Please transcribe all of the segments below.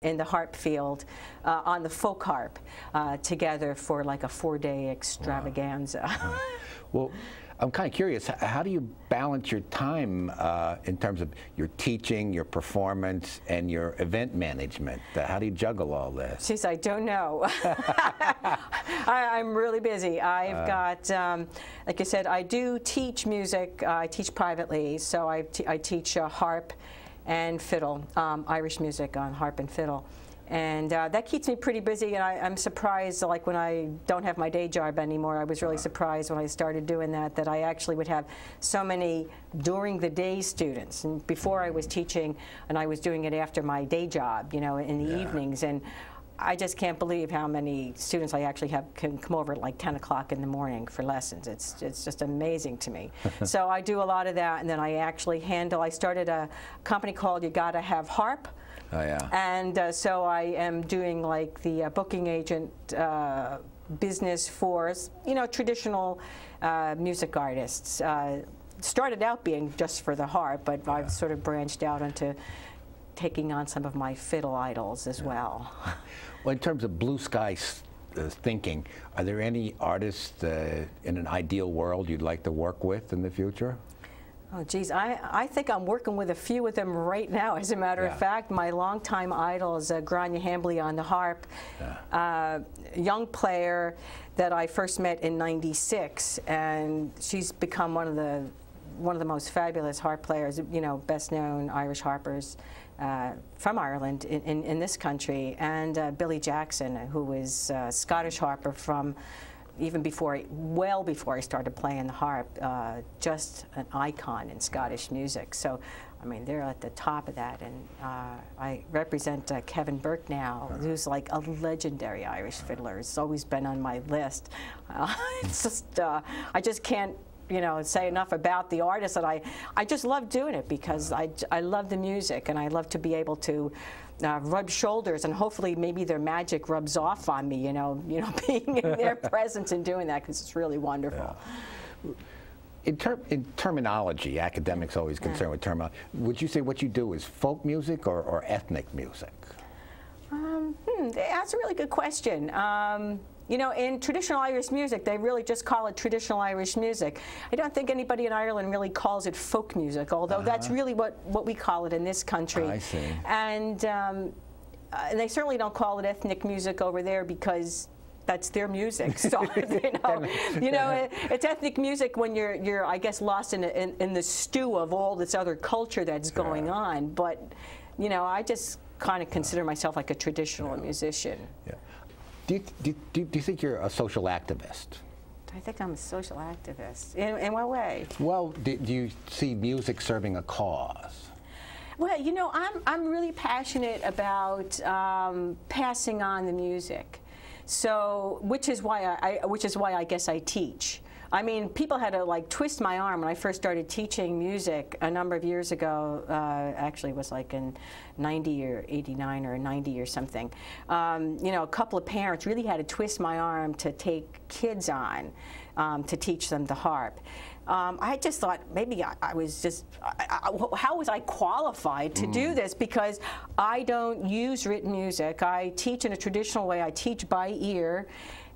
in the harp field on the folk harp together for like a 4-day extravaganza. Wow. Well, I'm kind of curious, how do you balance your time in terms of your teaching, your performance, and your event management? How do you juggle all this? Jeez, I don't know. I'm really busy. I've got, like I said, I do teach music. I teach privately, so I teach harp and fiddle, Irish music on harp and fiddle. And that keeps me pretty busy, and I'm surprised, like when I don't have my day job anymore, I was really surprised when I started doing that I actually would have so many during the day students. And before I was teaching, and I was doing it after my day job, you know, in the evenings. And I just can't believe how many students I actually have can come over at like 10 o'clock in the morning for lessons. It's just amazing to me. So I do a lot of that, and then I actually I started a company called You Gotta Have Harp. Oh, yeah. And so I am doing like the booking agent business for, you know, traditional music artists. Started out being just for the harp, but I've sort of branched out into taking on some of my fiddle idols as well. Well, in terms of blue sky thinking, are there any artists in an ideal world you'd like to work with in the future? Oh, geez, I think I'm working with a few of them right now. As a matter of fact, my longtime idol is Grania Hambley on the harp, young player that I first met in '96, and she's become one of the most fabulous harp players, you know, best known Irish harpers from Ireland in this country, and Billy Jackson, who was a Scottish harper from even well before I started playing the harp, just an icon in Scottish music. So, I mean, they're at the top of that. And I represent Kevin Burke now, who's like a legendary Irish fiddler. It's always been on my list. It's just, I just can't, you know, say enough about the artist. That I just love doing it because I love the music, and I love to be able to rub shoulders, and hopefully maybe their magic rubs off on me, you know, being in their presence and doing that, because it's really wonderful. Yeah. In terminology, academics always concerned with terminology. Would you say what you do is folk music or ethnic music? That's a really good question. You know, in traditional Irish music, they really just call it traditional Irish music. I don't think anybody in Ireland really calls it folk music, although that's really what we call it in this country. I see. And they certainly don't call it ethnic music over there because that's their music. So you know, it's ethnic music when you're I guess lost in the stew of all this other culture that's going on. But you know, I just kind of consider myself like a traditional musician. Yeah. Do you think you're a social activist? I think I'm a social activist. In what way? Well, do you see music serving a cause? Well, you know, I'm really passionate about passing on the music. So, which is why I guess I teach. I mean, people had to like twist my arm when I first started teaching music a number of years ago. Actually, it was like in '90 or '89 or '90 or something. You know, a couple of parents really had to twist my arm to take kids on to teach them the harp. I just thought maybe I was just, how was I qualified to do this? Because I don't use written music. I teach in a traditional way. I teach by ear.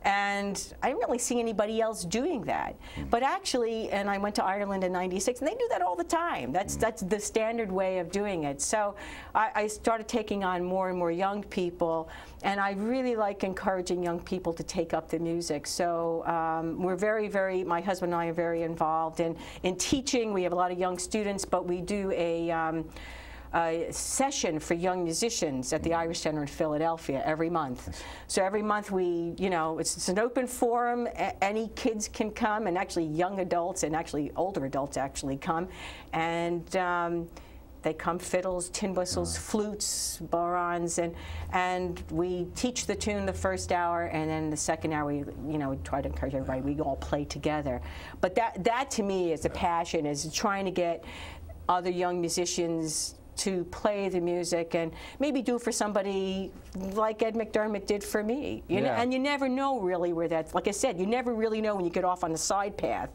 And I didn't really see anybody else doing that. But actually, and I went to Ireland in '96, and they do that all the time. That's the standard way of doing it. So I started taking on more and more young people, and I really like encouraging young people to take up the music. So we're my husband and I are very involved in teaching. We have a lot of young students, but we do a session for young musicians at the Irish Center in Philadelphia every month. So every month we, you know, it's an open forum. Any kids can come, and actually young adults and actually older adults actually come, and they come fiddles, tin whistles, flutes, barons, and we teach the tune the first hour, and then the second hour we, you know, try to encourage everybody. We all play together. But that to me is a passion, is trying to get other young musicians to play the music and maybe do for somebody like Ed McDermott did for me. You know, and you never know really where that's, like I said, you never really know when you get off on the side path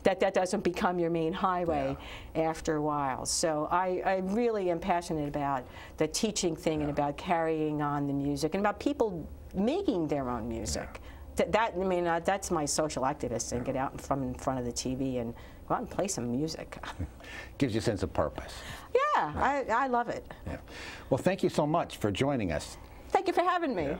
that doesn't become your main highway after a while. So I really am passionate about the teaching thing and about carrying on the music and about people making their own music. I mean, that's my social activist thing. Get out in front of the TV and go out and play some music. Gives you a sense of purpose. Yeah, I love it. Yeah. Well, thank you so much for joining us. Thank you for having me. Yeah.